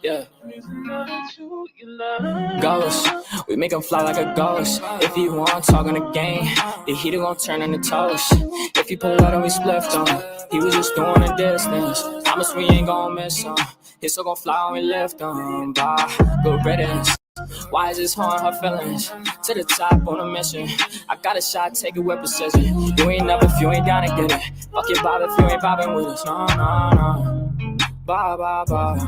Yeah. Ghost, we make him fly like a ghost. If he want talk on the game, the heater gon' turn into toast. If he pull out and we split on, he was just doing a distance. Promise we ain't gon' miss him. He's still gon' fly when we lift him. Bye, good riddance. Why is this hard, her feelings? To the top on a mission. I got a shot, take it with precision. You ain't up if you ain't down to get it. Fuck your bob if you ain't bobbing with us. No, no, no. Bye, bye, bye.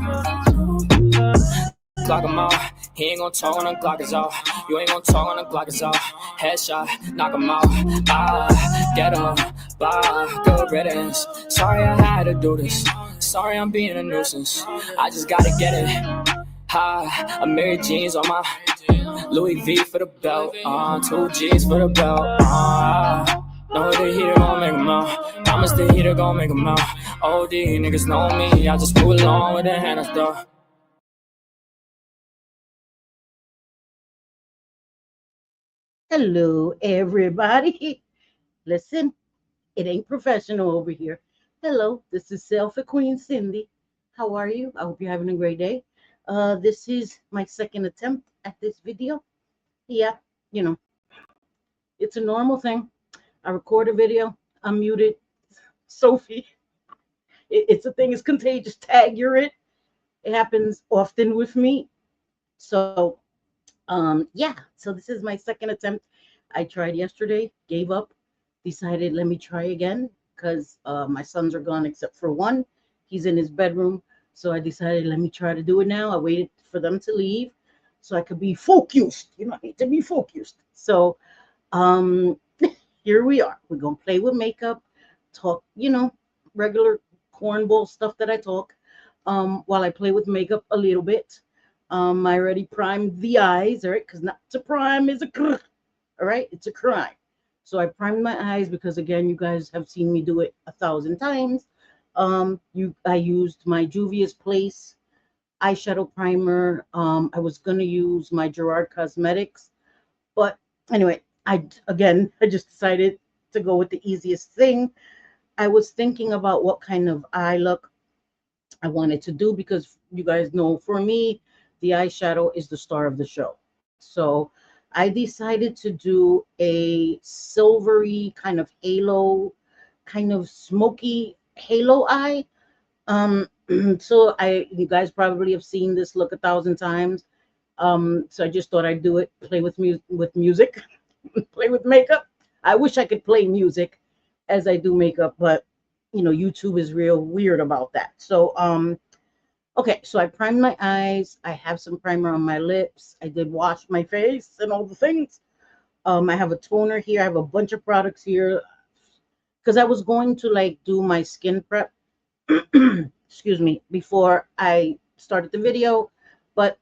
Clock him out. He ain't gon' talk when the clock is off. You ain't gon' talk when the clock is off. Headshot, knock him out. Bye, get him. Bye, good riddance. Sorry I had to do this. Sorry I'm being a nuisance. I just gotta get it. Hi, I'm Mary Jeans on my Louis V for the belt. 2 G's for the belt. Know the heater gon' make 'em out. Promise the heater gon' make 'em out. OD niggas know me. I just move along with the hand though. Hello, everybody. Listen, it ain't professional over here. Hello, this is Selfie Queen Cindy. How are you? I hope you're having a great day. This is my second attempt at this video. Yeah, it's a normal thing. I record a video, I'm muted. Sophie, it's a thing, it's contagious. Tag, you're it. It happens often with me. So, yeah, so this is my second attempt. I tried yesterday, gave up, decided let me try again because my sons are gone except for one. He's in his bedroom. So I decided let me try to do it now. I waited for them to leave so I could be focused. I need to be focused. So here we are. We're going to play with makeup, talk, regular cornball stuff that I talk while I play with makeup a little bit. I already primed the eyes, all right, because not to prime is all right, it's a crime. So I primed my eyes because, again, you guys have seen me do it 1,000 times. I used my Juvia's Place eyeshadow primer. I was going to use my Gerard Cosmetics, but anyway, I just decided to go with the easiest thing. I was thinking about what kind of eye look I wanted to do because you guys know, for me, the eyeshadow is the star of the show. So I decided to do a silvery kind of halo, kind of smoky halo eye. So you guys probably have seen this look 1,000 times. So I just thought I'd do it, play with music, play with makeup. I wish I could play music as I do makeup, but YouTube is real weird about that. So okay, so I primed my eyes. I have some primer on my lips. I did wash my face and all the things. I have a toner here. I have a bunch of products here because I was going to do my skin prep, excuse me, before I started the video, but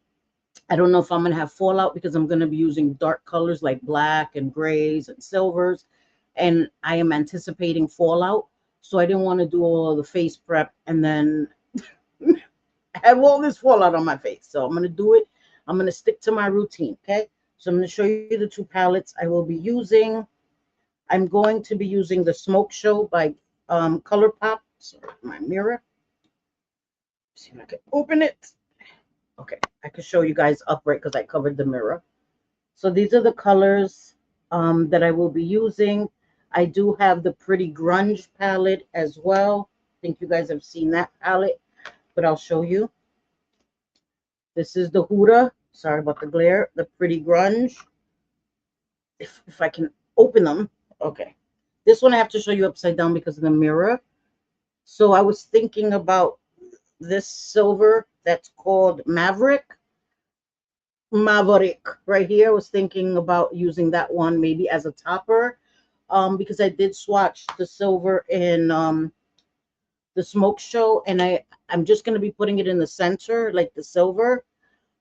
I don't know if I'm going to have fallout because I'm going to be using dark colors like black and grays and silvers, and I am anticipating fallout. So I didn't want to do all of the face prep and then have all this fallout on my face. So I'm going to do it. I'm going to stick to my routine. Okay. So I'm going to show you the two palettes I will be using. I'm going to be using the Smoke Show by ColourPop. Sorry, my mirror. See if I can open it. Okay. I can show you guys upright because I covered the mirror. So these are the colors that I will be using. I do have the Pretty Grunge palette as well. I think you guys have seen that palette, but I'll show you. This is the Huda. Sorry about the glare. The Pretty Grunge. If I can open them. Okay. This one I have to show you upside down because of the mirror. So I was thinking about this silver that's called Maverick right here. I was thinking about using that one maybe as a topper because I did swatch the silver in the Smoke Show, and I'm just going to be putting it in the center like the silver.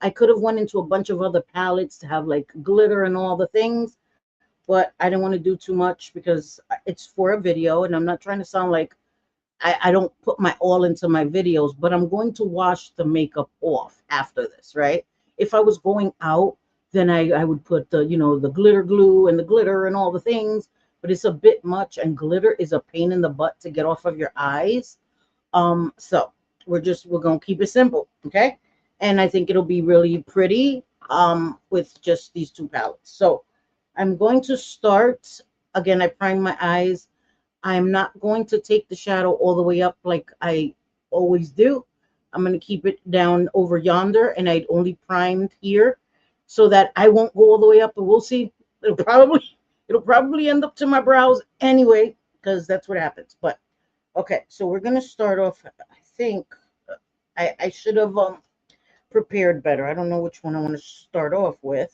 I could have went into a bunch of other palettes to have like glitter and all the things, but I didn't want to do too much because it's for a video and I'm not trying to sound like I don't put my all into my videos, but I'm going to wash the makeup off after this, right? If I was going out, then I would put the, the glitter glue and the glitter and all the things, but it's a bit much, and glitter is a pain in the butt to get off of your eyes. So we're gonna keep it simple, okay? And I think it'll be really pretty with just these two palettes. So I'm going to start again. I prime my eyes. I'm not going to take the shadow all the way up like I always do. I'm going to keep it down over yonder, and I only primed here so that I won't go all the way up, but we'll see. It'll probably it'll probably end up to my brows anyway, because that's what happens. But okay, so we're going to start off. I think I should have prepared better. I don't know which one I want to start off with.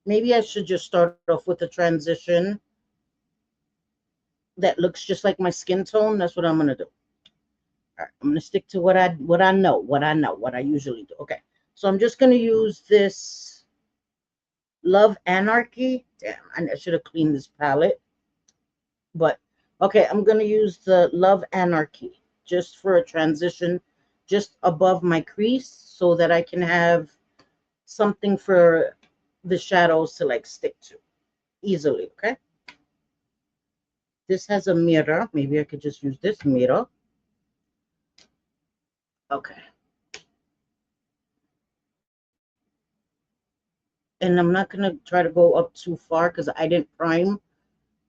Maybe I should just start off with a transition that looks just like my skin tone. That's what I'm gonna do. All right, I'm gonna stick to what I know, what I usually do. Okay, so I'm just gonna use this Love Anarchy. Damn, I should have cleaned this palette, but okay, I'm gonna use the Love Anarchy just for a transition, just above my crease, so that I can have something for the shadows to like stick to easily. Okay. This has a mirror. Maybe I could just use this mirror. Okay. And I'm not going to try to go up too far because I didn't prime.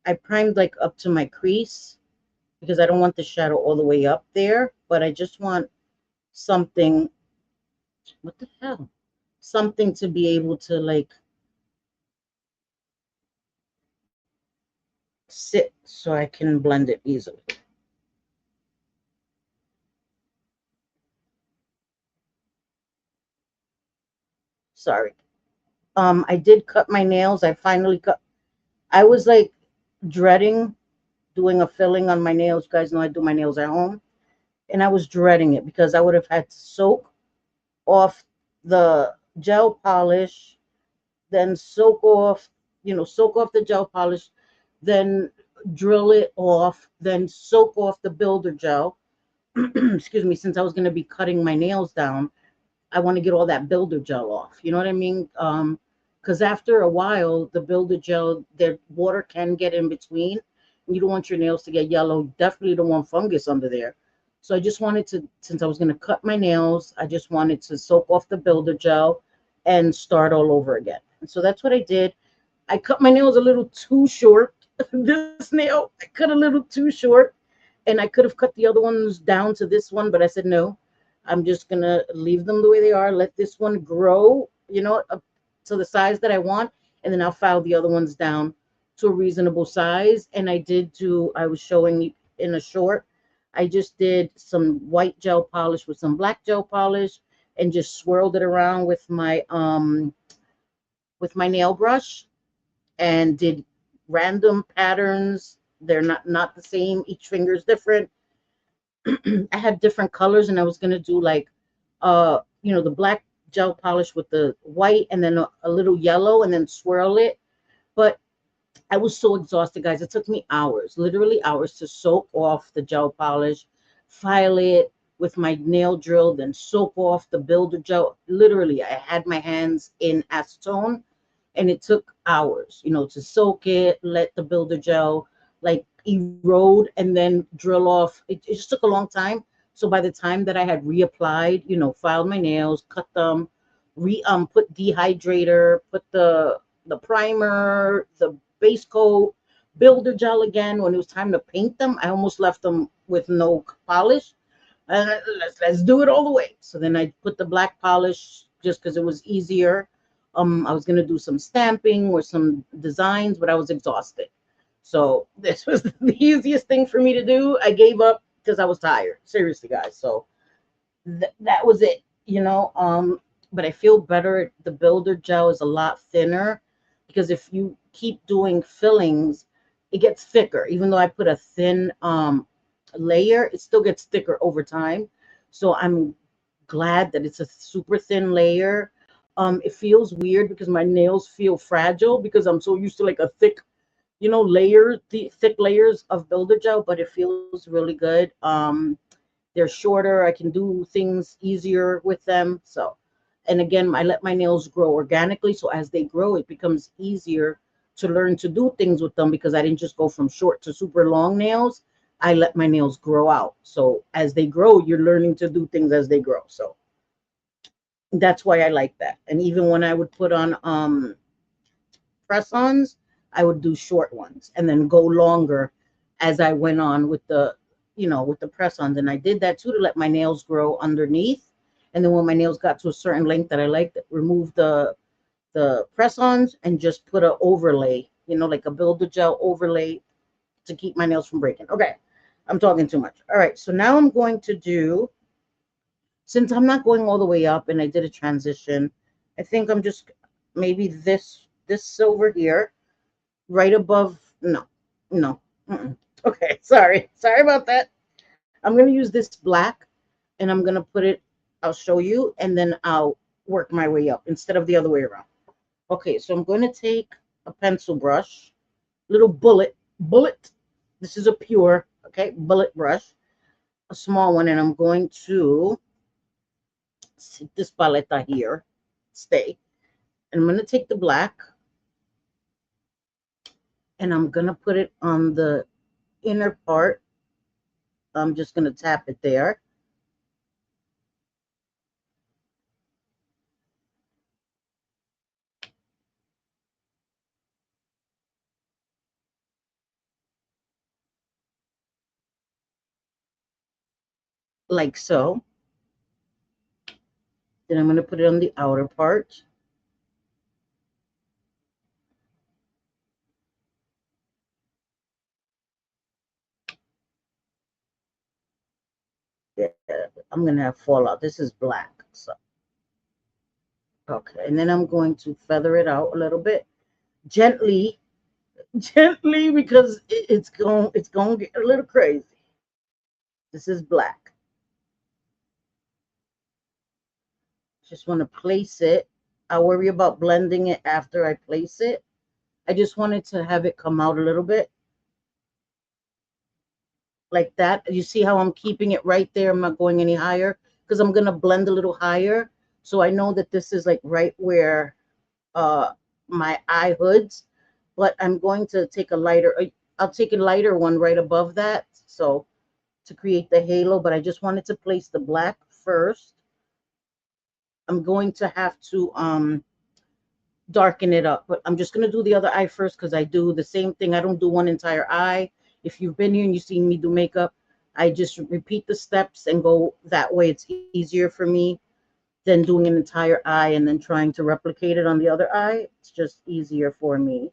I primed like up to my crease because I don't want the shadow all the way up there. But I just want something. What the hell? Something to be able to like sit so I can blend it easily. Sorry. I did cut my nails. I finally cut. I was like dreading doing a filling on my nails. You guys know I do my nails at home. And I was dreading it because I would have had to soak off the gel polish, then soak off the gel polish, then drill it off, then soak off the builder gel. Excuse me, since I was going to be cutting my nails down, I want to get all that builder gel off. You know what I mean? Because after a while, the builder gel, the water can get in between. You don't want your nails to get yellow. Definitely don't want fungus under there. So I just wanted to, since I was going to cut my nails, I just wanted to soak off the builder gel and start all over again. And so that's what I did. I cut my nails a little too short. This nail, I cut a little too short, and I could have cut the other ones down to this one, but I said no. I'm just gonna leave them the way they are. Let this one grow, up to the size that I want, and then I'll file the other ones down to a reasonable size. And I was showing in a short, I just did some white gel polish with some black gel polish, and just swirled it around with my nail brush, and did random patterns. They're not the same. Each finger is different. I had different colors, and I was gonna do like the black gel polish with the white, and then a little yellow, and then swirl it. But I was so exhausted, guys. It took me hours, literally hours, to soak off the gel polish, file it with my nail drill, then soak off the builder gel. Literally, I had my hands in acetone, and it took hours, to soak it, let the builder gel like erode, and then drill off. It just took a long time. So by the time that I had reapplied, filed my nails, cut them, put dehydrator, put the primer, the base coat, builder gel again. When it was time to paint them, I almost left them with no polish. And let's do it all the way. So then I put the black polish just because it was easier. I was gonna do some stamping or some designs, but I was exhausted. So this was the easiest thing for me to do. I gave up because I was tired. Seriously, guys. So that was it. But I feel better. The builder gel is a lot thinner, because if you keep doing fillings, it gets thicker. Even though I put a thin layer, it still gets thicker over time. So I'm glad that it's a super thin layer. It feels weird because my nails feel fragile because I'm so used to like a thick, thick layers of builder gel, but it feels really good. They're shorter. I can do things easier with them. So, and again, I let my nails grow organically. So as they grow, it becomes easier to learn to do things with them because I didn't just go from short to super long nails. I let my nails grow out. So as they grow, you're learning to do things as they grow. So that's why I like that. And even when I would put on press-ons, I would do short ones and then go longer as I went on with the, with the press-ons. And I did that too to let my nails grow underneath. And then when my nails got to a certain length that I liked, remove the press-ons and just put a overlay, like a builder gel overlay to keep my nails from breaking. Okay, I'm talking too much. All right, so now I'm going to do, since I'm not going all the way up and I did a transition, I think I'm just maybe this over here, right above. No, no. Okay, sorry about that. I'm gonna use this black, and I'm gonna put it. I'll show you, and then I'll work my way up instead of the other way around. Okay, so I'm going to take a pencil brush, little bullet. This is a pure, okay, bullet brush, a small one, and I'm going to sit this paleta here, stay. And I'm going to take the black, and I'm going to put it on the inner part. I'm just going to tap it there. Like so. Then I'm going to put it on the outer part. Yeah, I'm going to have fallout. This is black. So, okay, and then I'm going to feather it out a little bit. Gently, because it's going to get a little crazy. This is black. Just want to place it. I'll worry about blending it after I place it. I just wanted to have it come out a little bit like that. You see how I'm keeping it right there? I'm not going any higher because I'm going to blend a little higher. So I know that this is like right where my eye hoods, but I'm going to take I'll take a lighter one right above that. So to create the halo, but I just wanted to place the black first. I'm going to have to darken it up, but I'm just going to do the other eye first because I do the same thing. I don't do one entire eye. If you've been here and you've seen me do makeup, I just repeat the steps and go that way. It's easier for me than doing an entire eye and then trying to replicate it on the other eye. It's just easier for me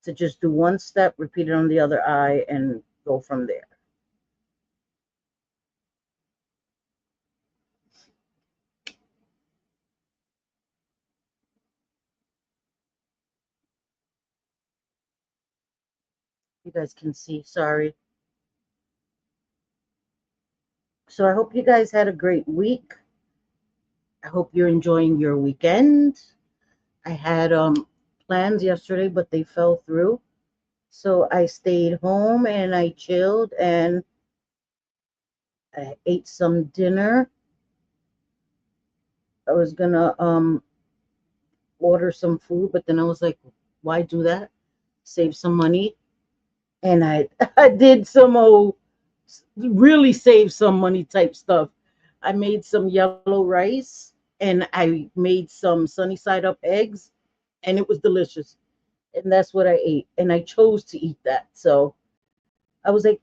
to just do one step, repeat it on the other eye, and go from there. You guys can see, sorry. So I hope you guys had a great week. I hope you're enjoying your weekend. I had plans yesterday, but they fell through. So I stayed home and I chilled and I ate some dinner. I was gonna order some food, but then I was like, why do that? Save some money. And I I did some really save some money type stuff. I made some yellow rice and I made some sunny side up eggs and it was delicious. And that's what I ate. And I chose to eat that. So I was like,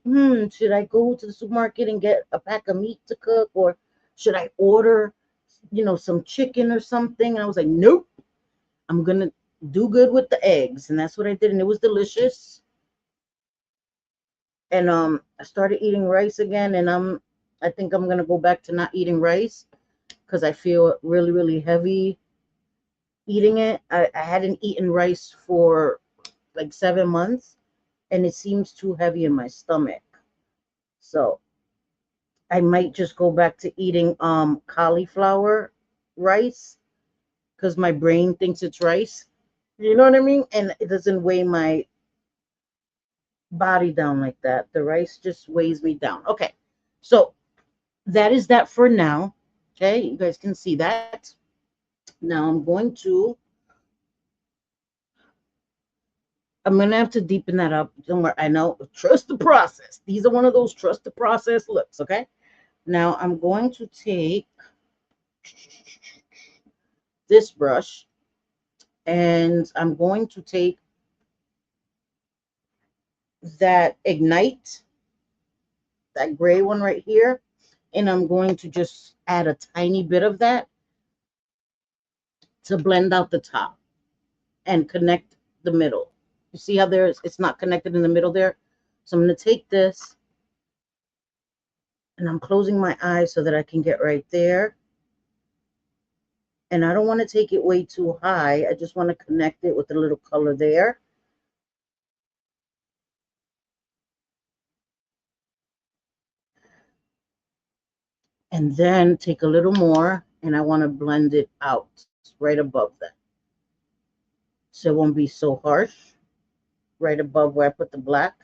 should I go to the supermarket and get a pack of meat to cook, or should I order, some chicken or something? And I was like, nope, I'm gonna do good with the eggs, and that's what I did, and it was delicious. And I started eating rice again, and I think I'm gonna go back to not eating rice because I feel really, really heavy eating it. I hadn't eaten rice for like 7 months, and it seems too heavy in my stomach. So I might just go back to eating cauliflower rice because my brain thinks it's rice. You know what I mean? And it doesn't weigh my body down like that. The rice just weighs me down. Okay. So that is that for now. Okay, you guys can see that. Now I'm going to I'm gonna have to deepen that up. Don't worry, I know. Trust the process. These are one of those trust the process looks. Okay. Now I'm going to take this brush and I'm going to take that Ignite, that gray one right here, and I'm going to just add a tiny bit of that to blend out the top and connect the middle. You see how it's not connected in the middle there? So I'm going to take this and I'm closing my eyes so that I can get right there. And I don't want to take it way too high. I just want to connect it with a little color there. And then take a little more and I want to blend it out right above that. So it won't be so harsh, right above where I put the black.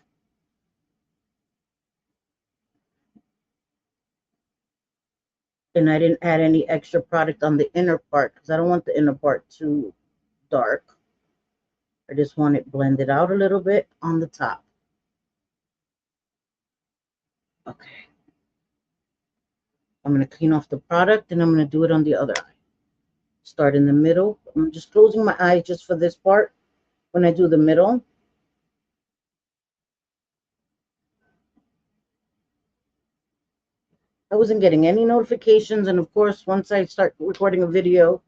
And I didn't add any extra product on the inner part because I don't want the inner part too dark. I just want it blended out a little bit on the top. Okay. I'm going to clean off the product and I'm going to do it on the other eye. Start in the middle. I'm just closing my eye just for this part when I do the middle. I wasn't getting any notifications. And of course, once I start recording a video,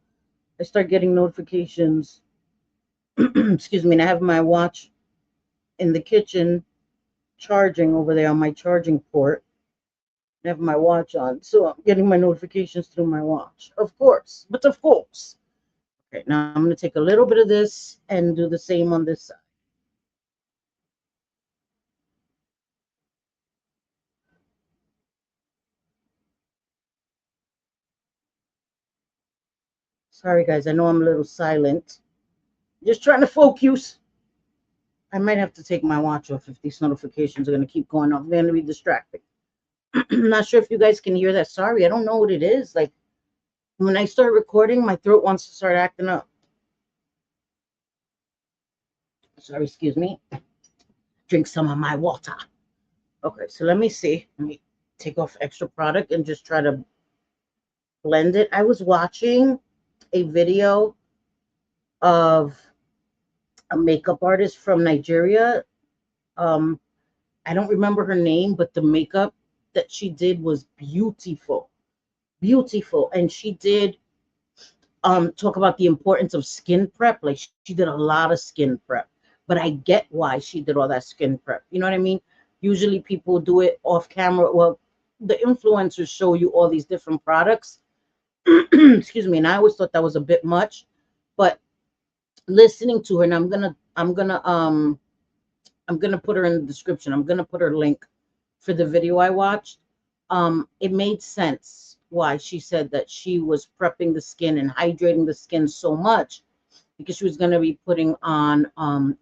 I start getting notifications. Excuse me. And I have my watch in the kitchen charging over there on my charging port. I have my watch on. So I'm getting my notifications through my watch. Of course. But of course. Okay, now I'm going to take a little bit of this and do the same on this side. Sorry, guys. I know I'm a little silent. Just trying to focus. I might have to take my watch off if these notifications are going to keep going off. They're going to be distracting. I'm not sure if you guys can hear that. Sorry, I don't know what it is. Like, when I start recording, my throat wants to start acting up. Sorry, excuse me. Drink some of my water. Okay, so let me see. Let me take off extra product and just try to blend it. I was watching a video of a makeup artist from Nigeria. Um, I don't remember her name, but the makeup that she did was beautiful, beautiful. And she did talk about the importance of skin prep. Like she did a lot of skin prep, but I get why she did all that skin prep. You know what I mean? Usually people do it off camera. Well, the influencers show you all these different products. Excuse me, and I always thought that was a bit much, but listening to her, and I'm gonna put her in the description. I'm gonna put her link for the video I watched. It made sense why she said that she was prepping the skin and hydrating the skin so much because she was going to be putting on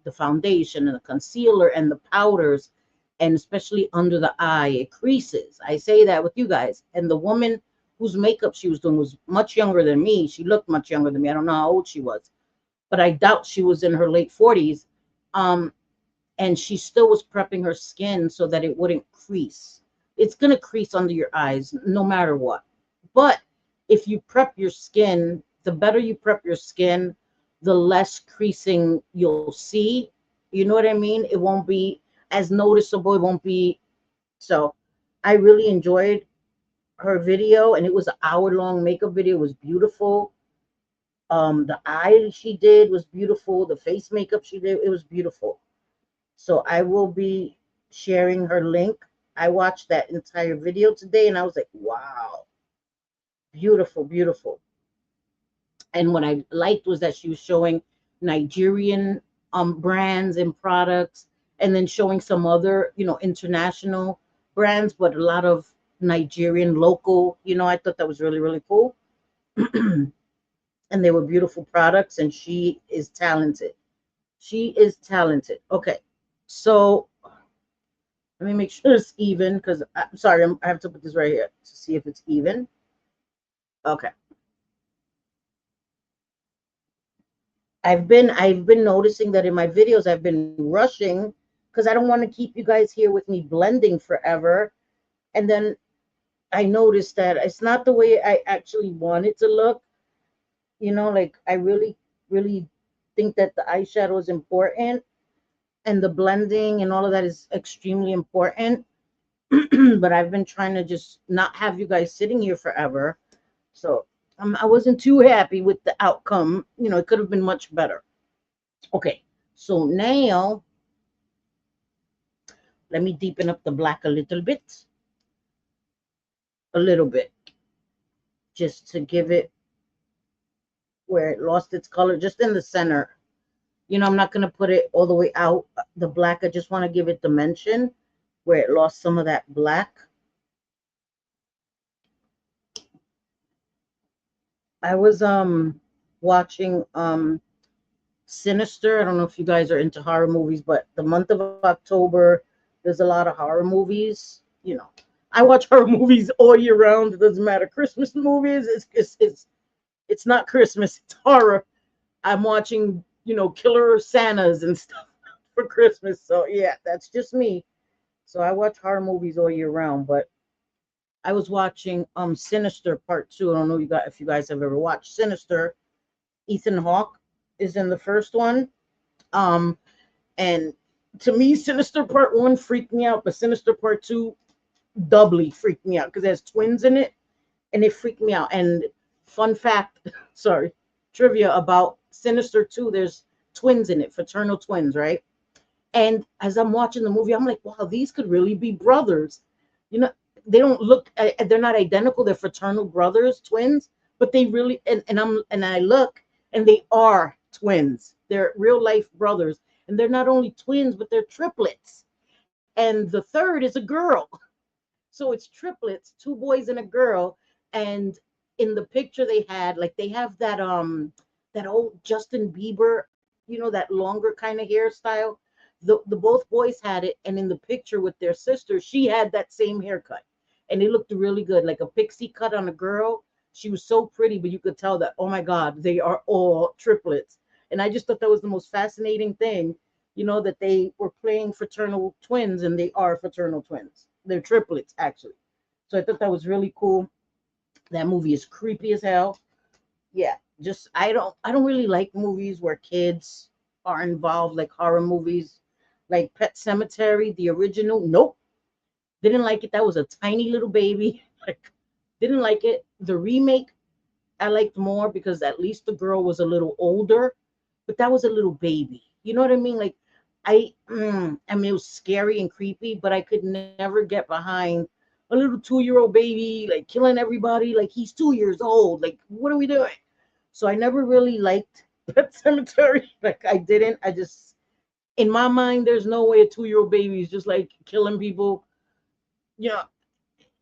the foundation and the concealer and the powders, and especially under the eye, it creases. I say that with you guys. And the woman whose makeup she was doing was much younger than me. She looked much younger than me. I don't know how old she was, but I doubt she was in her late 40s. And she still was prepping her skin so that it wouldn't crease. It's going to crease under your eyes no matter what. But if you prep your skin, the better you prep your skin, the less creasing you'll see. You know what I mean? It won't be as noticeable. It won't be. So I really enjoyed her video, and it was an hour-long makeup video. It was beautiful. The eye she did was beautiful. The face makeup she did, it was beautiful. So I will be sharing her link. I watched that entire video today and I was like, wow, beautiful, beautiful. And what I liked was that she was showing Nigerian brands and products, and then showing some other, international brands, but a lot of Nigerian local, I thought that was really, really cool. And they were beautiful products, and she is talented. She is talented. Okay. So let me make sure it's even because I'm sorry, I have to put this right here to see if it's even. Okay. I've been noticing that in my videos I've been rushing because I don't want to keep you guys here with me blending forever. And then I noticed that it's not the way I actually want it to look. Like I really think that the eyeshadow is important and the blending and all of that is extremely important. But I've been trying to just not have you guys sitting here forever. So I wasn't too happy with the outcome. It could have been much better. Okay, so now let me deepen up the black a little bit, just to give it where it lost its color, just in the center. I'm not going to put it all the way out, the black. I just want to give it dimension where it lost some of that black. I was watching Sinister. I don't know if you guys are into horror movies, but the month of October, there's a lot of horror movies. I watch horror movies all year round. It doesn't matter. Christmas movies, it's not Christmas, it's horror. I'm watching, killer Santas and stuff for Christmas. So yeah, that's just me. So I watch horror movies all year round, but I was watching Sinister Part 2. I don't know if you guys have ever watched Sinister. Ethan Hawke is in the first one. Um and to me, Sinister Part 1 freaked me out, but Sinister Part 2 doubly freaked me out because there's twins in it and it freaked me out. And fun fact, sorry, trivia about Sinister 2, there's twins in it, fraternal twins, right? And as I'm watching the movie, I'm like, wow, these could really be brothers. You know, they don't look, they're not identical. They're fraternal brothers, twins, but they really, and I look, and they are twins. They're real life brothers, and they're not only twins, but they're triplets. And the third is a girl, so it's triplets, two boys and a girl. And in the picture they had, like, they have that old Justin Bieber, that longer kind of hairstyle. The both boys had it, and in the picture with their sister, she had that same haircut, and it looked really good, like a pixie cut on a girl. She was so pretty, but you could tell that, oh my God, they are all triplets. And I just thought that was the most fascinating thing, that they were playing fraternal twins, and they are fraternal twins. They're triplets, actually. So I thought that was really cool. That movie is creepy as hell. Yeah, just I don't really like movies where kids are involved, like horror movies, like Pet Cemetery, the original. Nope, didn't like it. That was a tiny little baby. Like, didn't like it. The remake I liked more because at least the girl was a little older, but that was a little baby. You know what I mean? Like, I mean, it was scary and creepy, but I could never get behind a little 2-year-old baby like killing everybody. Like, he's 2 years old. Like, what are we doing? So I never really liked Pet Cemetery. Like, I didn't. I just, in my mind, there's no way a 2-year-old baby is just like killing people. You know,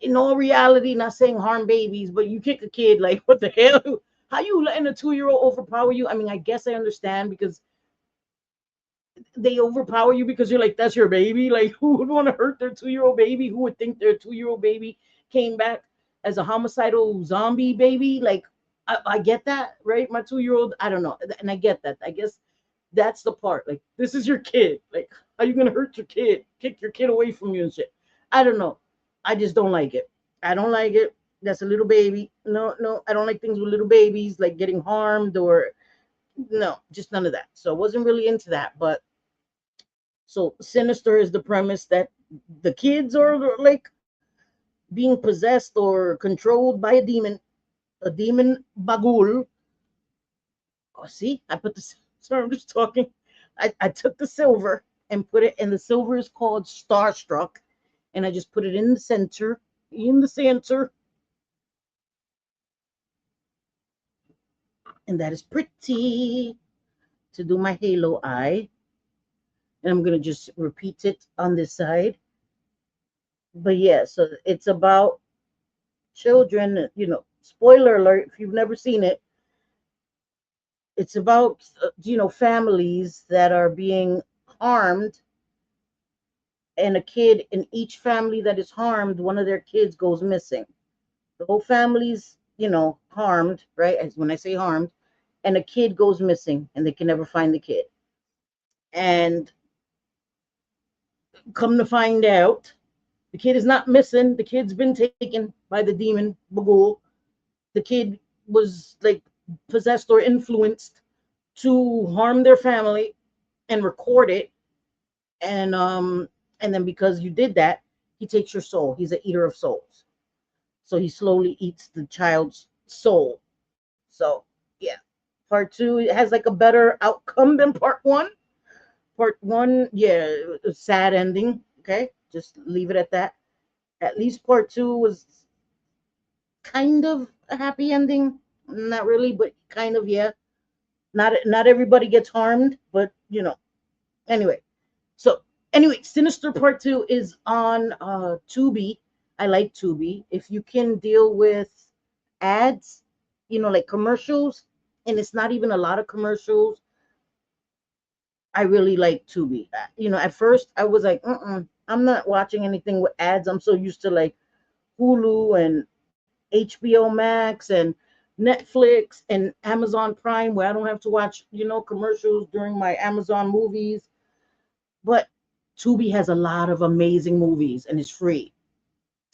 in all reality, not saying harm babies, but you kick a kid, like, what the hell? How you letting a 2-year-old overpower you? I mean, I guess I understand because they overpower you because you're like, that's your baby. Like, who would want to hurt their 2-year-old baby? Who would think their 2-year-old baby came back as a homicidal zombie baby? Like, I get that, right? My 2-year-old, I don't know. And I get that. I guess that's the part. Like, this is your kid. Like, how you going to hurt your kid? Kick your kid away from you and shit. I don't know. I just don't like it. I don't like it. That's a little baby. No, no, I don't like things with little babies, like getting harmed or no, just none of that. So I wasn't really into that. But so Sinister is the premise that the kids are like being possessed or controlled by a demon bagul. Oh, see, I put the, sorry, I'm just talking. I took the silver and put it, and the silver is called Starstruck, and I just put it in the center, and that is pretty to do my halo eye. And I'm gonna just repeat it on this side. But yeah, so it's about children. Spoiler alert if you've never seen it. It's about families that are being harmed, and a kid in each family that is harmed, one of their kids goes missing. The whole family's harmed, right? As when I say harmed, and a kid goes missing, and they can never find the kid. And come to find out, the kid is not missing. The kid's been taken by the demon Bagul. The kid was like possessed or influenced to harm their family and record it. And then because you did that, he takes your soul. He's an eater of souls. So he slowly eats the child's soul. So yeah, part two, it has like a better outcome than part one. Part one, yeah, a sad ending. Okay, just leave it at that. At least part two was kind of a happy ending. Not really, but kind of, yeah. Not everybody gets harmed, but Anyway, so anyway, Sinister Part Two is on Tubi. I like Tubi. If you can deal with ads, like commercials, and it's not even a lot of commercials, I really like Tubi. At first I was like, I'm not watching anything with ads. I'm so used to like Hulu and HBO Max and Netflix and Amazon Prime where I don't have to watch, commercials during my Amazon movies. But Tubi has a lot of amazing movies and it's free.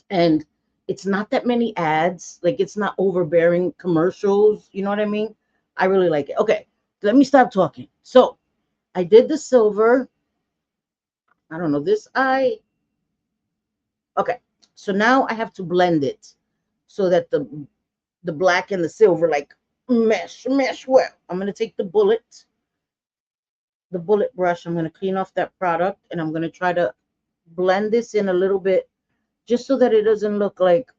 And it's not that many ads. Like it's not overbearing commercials. You know what I mean? I really like it. Okay, let me stop talking. So I did the silver. I don't know this eye. Okay, so now I have to blend it so that the black and the silver like mesh well. I'm gonna take the bullet brush. I'm gonna clean off that product and I'm gonna try to blend this in a little bit just so that it doesn't look like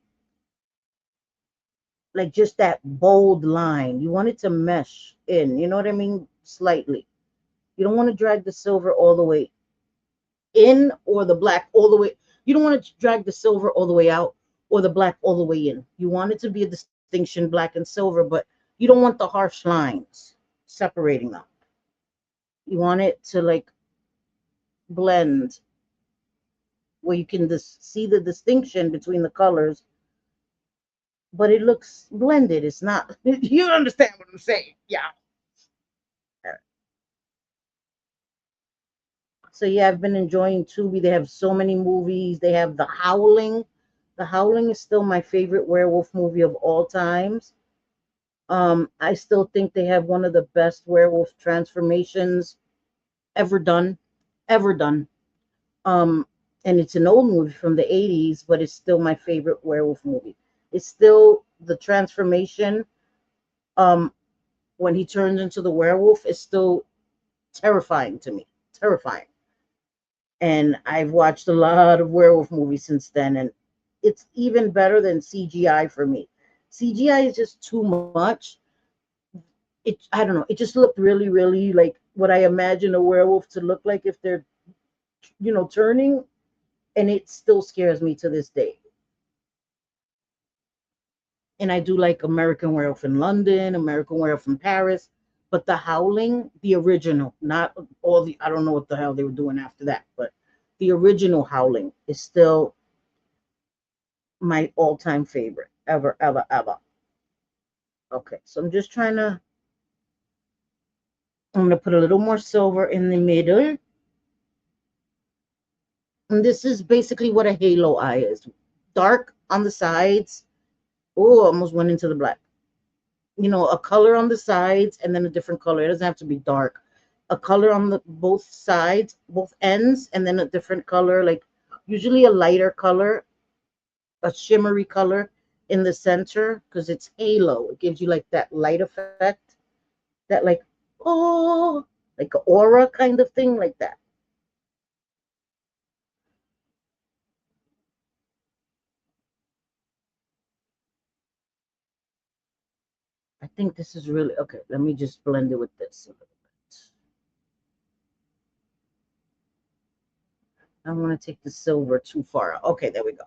just that bold line. You want it to mesh in, you know what I mean? Slightly. You don't want to drag the silver all the way in or the black all the way. You don't want to drag the silver all the way out or the black all the way in. You want it to be a distinction, black and silver, but you don't want the harsh lines separating them. You want it to like blend where you can see the distinction between the colors, but it looks blended. It's not, you understand what I'm saying? Yeah. So yeah, I've been enjoying Tubi. They have so many movies. They have The Howling. The Howling is still my favorite werewolf movie of all times. I still think they have one of the best werewolf transformations ever done, ever done. Um, and it's an old movie from the 80s, but it's still my favorite werewolf movie. It's still the transformation um, when he turns into the werewolf is still terrifying to me. Terrifying. And I've watched a lot of werewolf movies since then, and it's even better than CGI for me. CGI is just too much. I don't know. It just looked really, really like what I imagine a werewolf to look like if they're, turning, and it still scares me to this day. And I do like American Werewolf in London, American Werewolf in Paris, but The Howling, the original, not all the, I don't know what the hell they were doing after that, but the original Howling is still my all-time favorite ever, ever, ever. Okay, so I'm gonna put a little more silver in the middle. And this is basically what a halo eye is. Dark on the sides. Oh, almost went into the black. A color on the sides and then a different color. It doesn't have to be dark. A color on the both sides, both ends, and then a different color, like usually a lighter color, a shimmery color in the center because it's halo. It gives you like that light effect, that like, oh, like an aura kind of thing, like that. I think this is really okay. Let me just blend it with this a little bit. I don't want to take the silver too far out. Okay, there we go.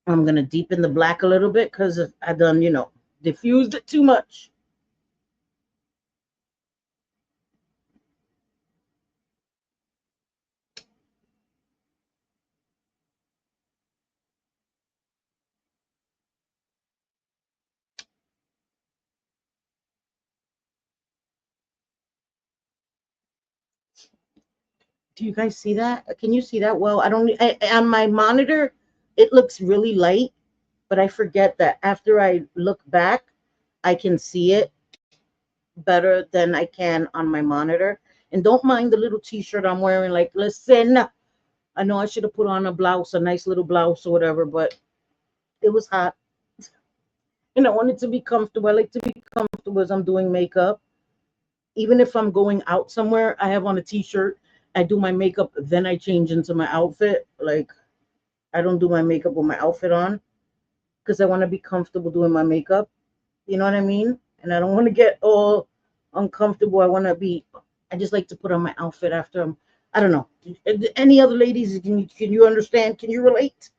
I'm gonna deepen the black a little bit because I done, diffused it too much. Do you guys see that? Can you see that? Well, I don't. On my monitor, it looks really light, but I forget that after I look back, I can see it better than I can on my monitor. And don't mind the little t-shirt I'm wearing. Like, listen, I know I should have put on a blouse, a nice little blouse or whatever, but it was hot. And I wanted to be comfortable. I like to be comfortable as I'm doing makeup. Even if I'm going out somewhere, I have on a t-shirt. I do my makeup, then I change into my outfit. Like, I don't do my makeup with my outfit on because I want to be comfortable doing my makeup. You know what I mean? And I don't want to get all uncomfortable. I just like to put on my outfit after I don't know. Any other ladies, can you understand? Can you relate?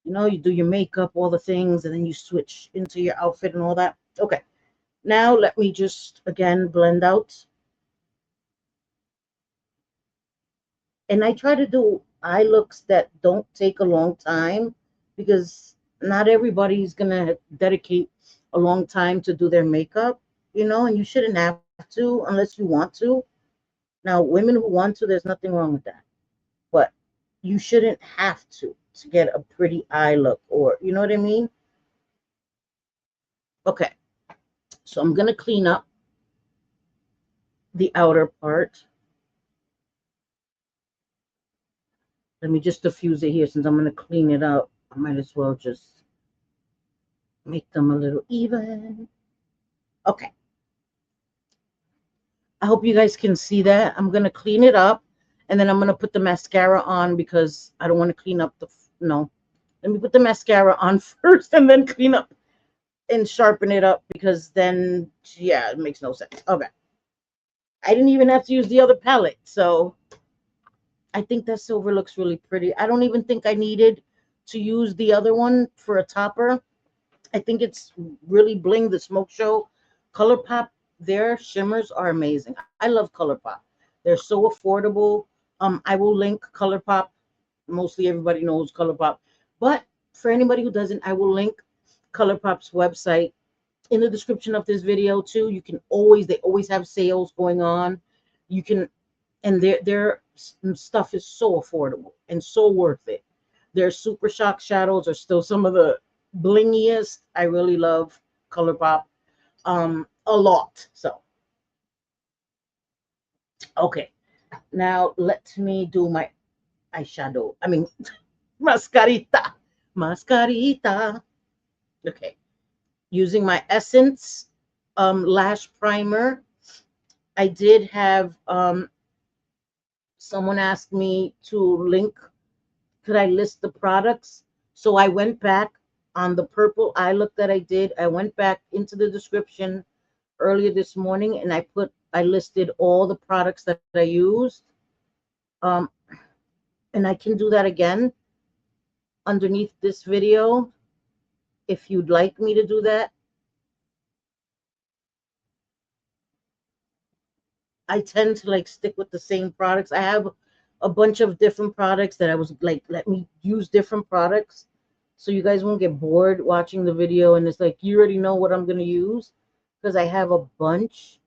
You know, you do your makeup, all the things, and then you switch into your outfit and all that. Okay. Now let me just, again, blend out. And I try to do eye looks that don't take a long time because not everybody's going to dedicate a long time to do their makeup, and you shouldn't have to unless you want to. Now, women who want to, there's nothing wrong with that. But you shouldn't have to get a pretty eye look, or you know what I mean? Okay. So I'm going to clean up the outer part. Let me just diffuse it here since I'm going to clean it up. I might as well just make them a little even. Okay. I hope you guys can see that. I'm going to clean it up and then I'm going to put the mascara on because I don't want to clean up no. Let me put the mascara on first and then clean up and sharpen it up because then, yeah, it makes no sense. Okay. I didn't even have to use the other palette. So I think that silver looks really pretty. I don't even think I needed to use the other one for a topper. I think it's really bling. The Smoke Show ColourPop, their shimmers are amazing. I love ColourPop. They're so affordable. I will link ColourPop. Mostly everybody knows ColourPop, but for anybody who doesn't, I will link ColourPop's website in the description of this video too. They always have sales going on. You can, and their stuff is so affordable and so worth it. Their Super Shock shadows are still some of the blingiest. I really love ColourPop a lot. So, okay. Now let me do my eyeshadow. I mean, mascarita. Mascarita. Okay. Using my Essence lash primer. I did have someone ask me to link, could I list the products? So I went back on the purple eye look that I did. I went back into the description earlier this morning and I listed all the products that I used. Um, and I can do that again underneath this video if you'd like me to do that. I tend to like stick with the same products. I have a bunch of different products that I was like, let me use different products so you guys won't get bored watching the video and it's like you already know what I'm going to use because I have a bunch.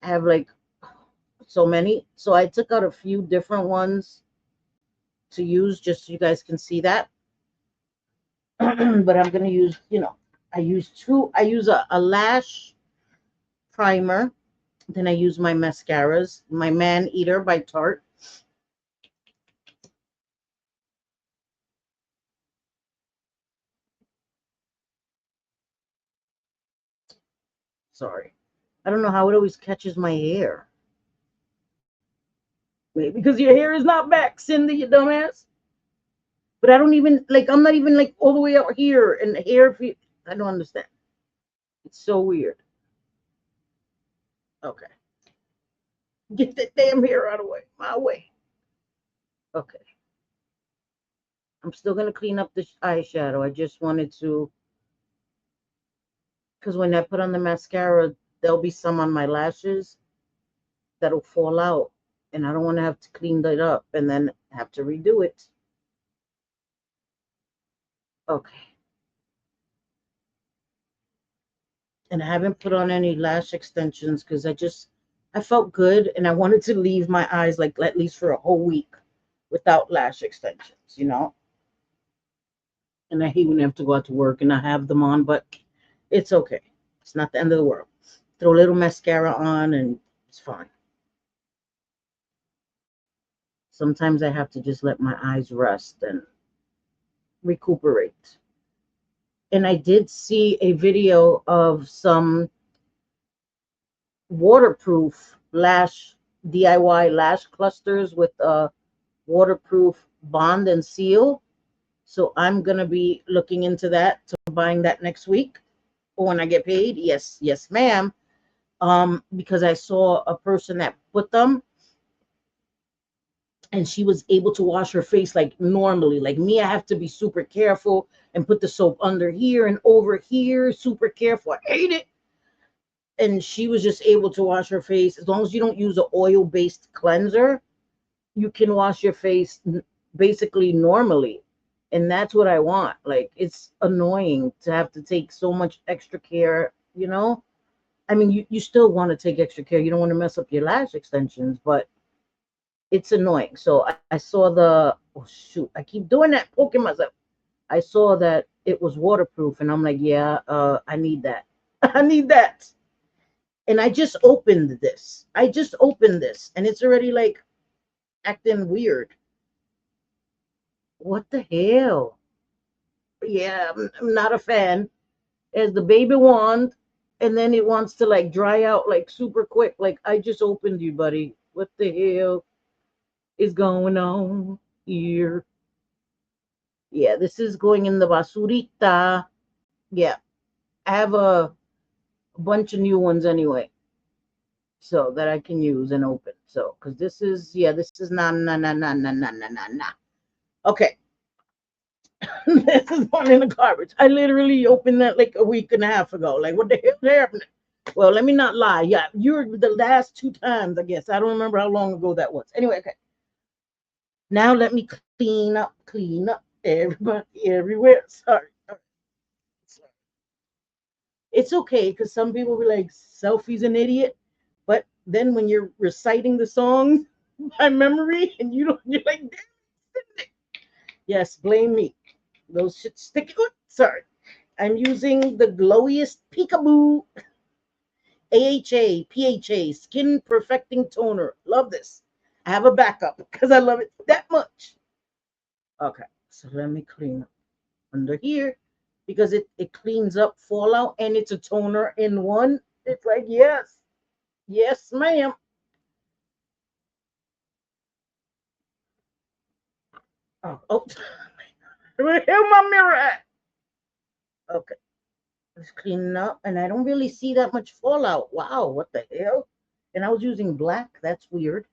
I have like so many. So I took out a few different ones to use just so you guys can see that. But I'm going to use, I use a lash primer. Then I use my mascaras, my Man Eater by Tarte. Sorry. I don't know how it always catches my hair. Maybe because your hair is not back, Cindy, you dumbass. But I don't even, like, I'm not even, like, all the way out here. And the hair, I don't understand. It's so weird. Okay. Get that damn hair out of the way. My way. Okay. I'm still going to clean up this eyeshadow. I just wanted to, because when I put on the mascara, there'll be some on my lashes that'll fall out. And I don't want to have to clean that up and then have to redo it. Okay. And I haven't put on any lash extensions because I just I felt good, and I wanted to leave my eyes like at least for a whole week without lash extensions, And I hate when I have to go out to work and I have them on, but it's okay. It's not the end of the world. Throw a little mascara on and it's fine. Sometimes I have to just let my eyes rest and recuperate. And I did see a video of some waterproof lash DIY lash clusters with a waterproof bond and seal. So I'm gonna be looking into that, to buying that next week when I get paid. Yes, yes, ma'am. Because I saw a person that put them and she was able to wash her face like normally. Like me, I have to be super careful and put the soap under here and over here, super careful. I hate it. And she was just able to wash her face. As long as you don't use an oil-based cleanser, you can wash your face basically normally. And that's what I want. Like, it's annoying to have to take so much extra care. I mean, you still want to take extra care. You don't want to mess up your lash extensions, but it's annoying. So I saw oh shoot, I keep doing that, poking myself. I saw that it was waterproof, and I'm like, yeah, I need that. I need that. And I just opened this. And it's already like acting weird. What the hell? Yeah, I'm not a fan. As the baby wand, and then it wants to like dry out like super quick. Like, I just opened you, buddy. What the hell is going on here? Yeah, this is going in the basurita. Yeah, I have bunch of new ones anyway, so that I can use and open. So, because this is nah. Okay, this is one in the garbage. I literally opened that like a week and a half ago. Like, what the hell is happening? Well, let me not lie. Yeah, you're the last two times, I guess. I don't remember how long ago that was. Anyway, okay. Now let me clean up everybody everywhere. Sorry. It's okay because some people be like, Selfie's an idiot. But then when you're reciting the song by memory and you're like, yes, blame me. Those shit stick. Sorry. I'm using the glowiest peekaboo PHA Skin Perfecting Toner. Love this. I have a backup because I love it that much. Okay, so let me clean up under here because it cleans up fallout and it's a toner in one. It's like, yes, yes, ma'am. Oh, where my mirror at? Okay, it's cleaning up, and I don't really see that much fallout. Wow, what the hell? And I was using black. That's weird.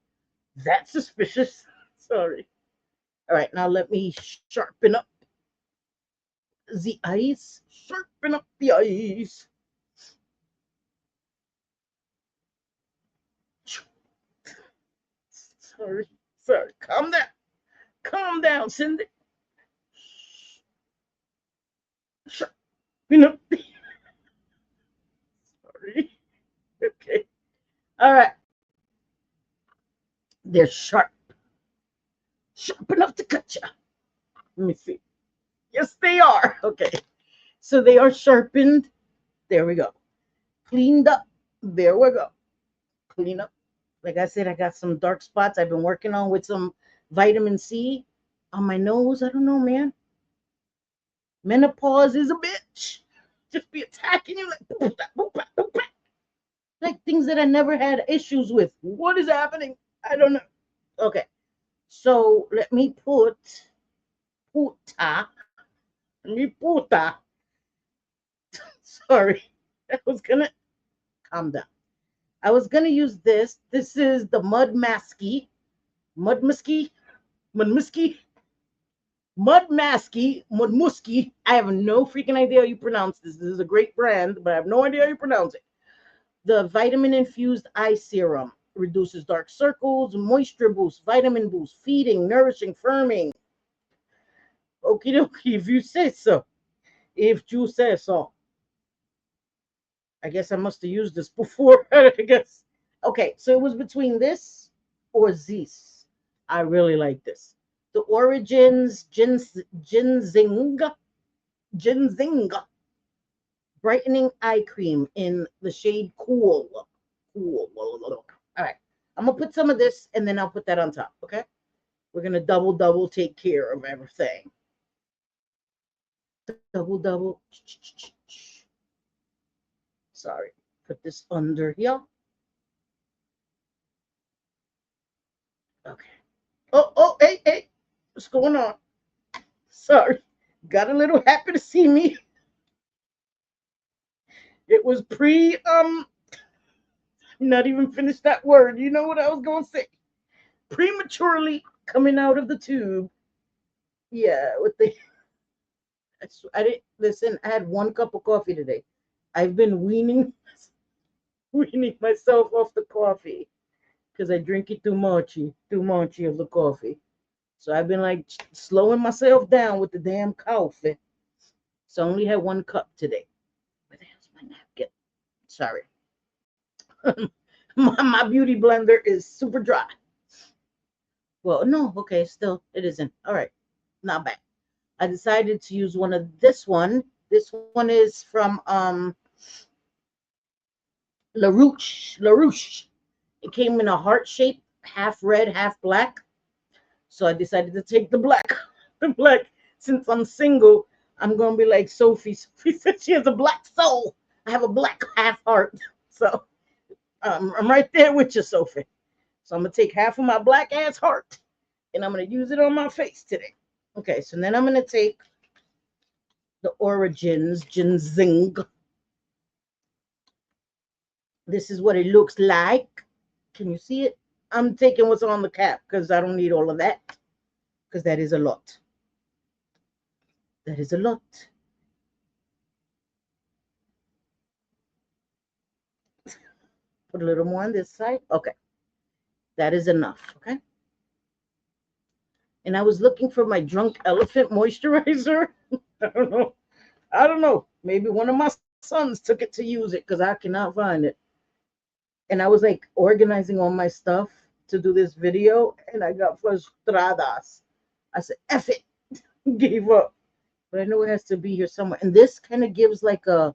That's suspicious. Sorry. All right, now let me sharpen up the eyes. Sharpen up the eyes. Sorry, sorry. Calm down. Calm down, Cindy. Sharpen up the. Sorry. Okay. All right. They're sharp. Sharp enough to cut you. Let me see. Yes, they are. Okay. So they are sharpened. There we go. Cleaned up. There we go. Clean up. Like I said, I got some dark spots I've been working on with some vitamin C on my nose. I don't know, man. Menopause is a bitch. Just be attacking you like things that I never had issues with. What is happening? I don't know. Okay. So let me puta. Let me puta. Sorry. I was gonna calm down. I was gonna use this. This is the Mud Musky. I have no freaking idea how you pronounce this. This is a great brand, but I have no idea how you pronounce it. The vitamin infused eye serum reduces dark circles, moisture boost, vitamin boost, feeding, nourishing, firming. Okie dokie, if you say so. If you say so. I guess I must have used this before. I guess. Okay, so it was between this or this. I really like this. The Origins Ginseng brightening eye cream in the shade Cool. Cool. All right. I'm gonna put some of this and then I'll put that on top. Okay. We're gonna double take care of everything. Double. Sorry. Put this under here. Okay. Hey. What's going on? Sorry. Got a little happy to see me. It was not even finished that word. You know what I was gonna say? Prematurely coming out of the tube. Yeah, with the I didn't listen. I had 1 cup of coffee today. I've been weaning myself off the coffee because I drink it too much of the coffee. So I've been like slowing myself down with the damn coffee. So I only had 1 cup today. Where the hell's my napkin? Sorry. my beauty blender is super dry. Well, no, okay, still it isn't. All right, not bad. I decided to use one of this one. This one is from LaRouche. It came in a heart shape, half red, half black. So I decided to take the black. The black. Since I'm single, I'm gonna be like Sophie. Sophie said she has a black soul. I have a black half heart. So I'm right there with you, Sophie. So I'm gonna take half of my black ass heart and I'm gonna use it on my face today. Okay, so then I'm gonna take the Origins Ginseng. This is what it looks like. Can you see it? I'm taking what's on the cap because I don't need all of that because that is a lot. That is a lot. Put a little more on this side. Okay. That is enough. Okay. And I was looking for my Drunk Elephant moisturizer. I don't know. Maybe one of my sons took it to use it because I cannot find it. And I was like organizing all my stuff to do this video and I got frustradas. I said, F it. Gave up. But I know it has to be here somewhere. And this kind of gives like a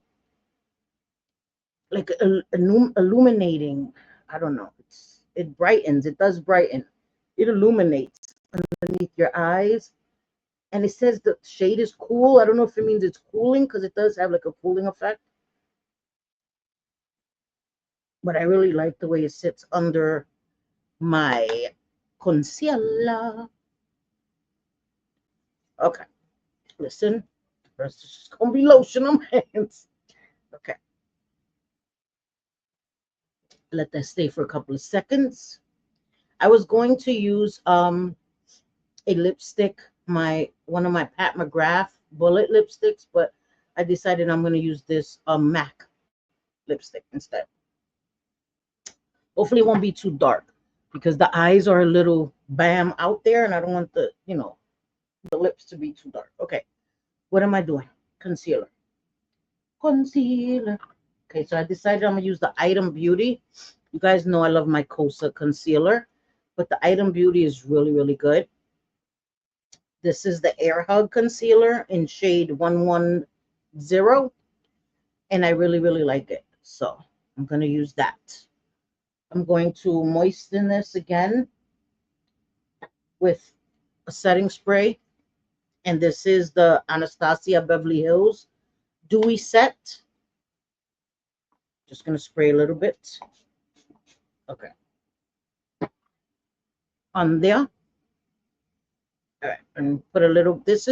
illuminating. I don't know. It brightens. It does brighten. It illuminates underneath your eyes. And it says the shade is cool. I don't know if it means it's cooling because it does have like a cooling effect. But I really like the way it sits under my concealer. Okay. Listen. There's just going to be lotion on my hands. Okay. Let that stay for a couple of seconds. I was going to use a lipstick, one of my Pat McGrath bullet lipsticks, but I decided I'm going to use this MAC lipstick instead. Hopefully it won't be too dark because the eyes are a little bam out there and I don't want the lips to be too dark. Okay. What am I doing? Concealer. Okay, so I decided I'm going to use the Item Beauty. You guys know I love my Cosa concealer, but the Item Beauty is really, really good. This is the Air Hug concealer in shade 110, and I really, really like it. So I'm going to use that. I'm going to moisten this again with a setting spray, and this is the Anastasia Beverly Hills Dewy Set. Just going to spray a little bit. Okay. On there. All right. And put a little, this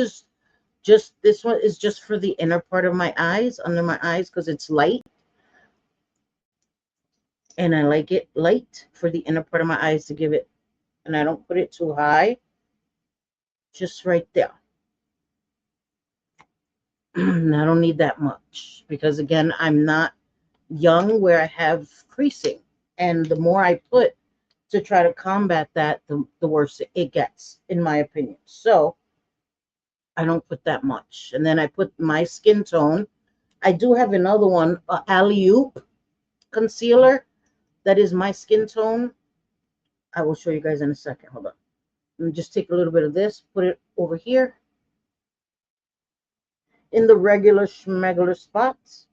one is just for the inner part of my eyes, under my eyes, because it's light. And I like it light for the inner part of my eyes to give it, and I don't put it too high. Just right there. I don't need that much because, again, I'm not young where I have creasing. And the more I put to try to combat that, the worse it gets, in my opinion. So I don't put that much. And then I put my skin tone. I do have another one, Alley-oop concealer, that is my skin tone. I will show you guys in a second. Hold on. Let me just take a little bit of this, put it over here in the regular schmegular spots.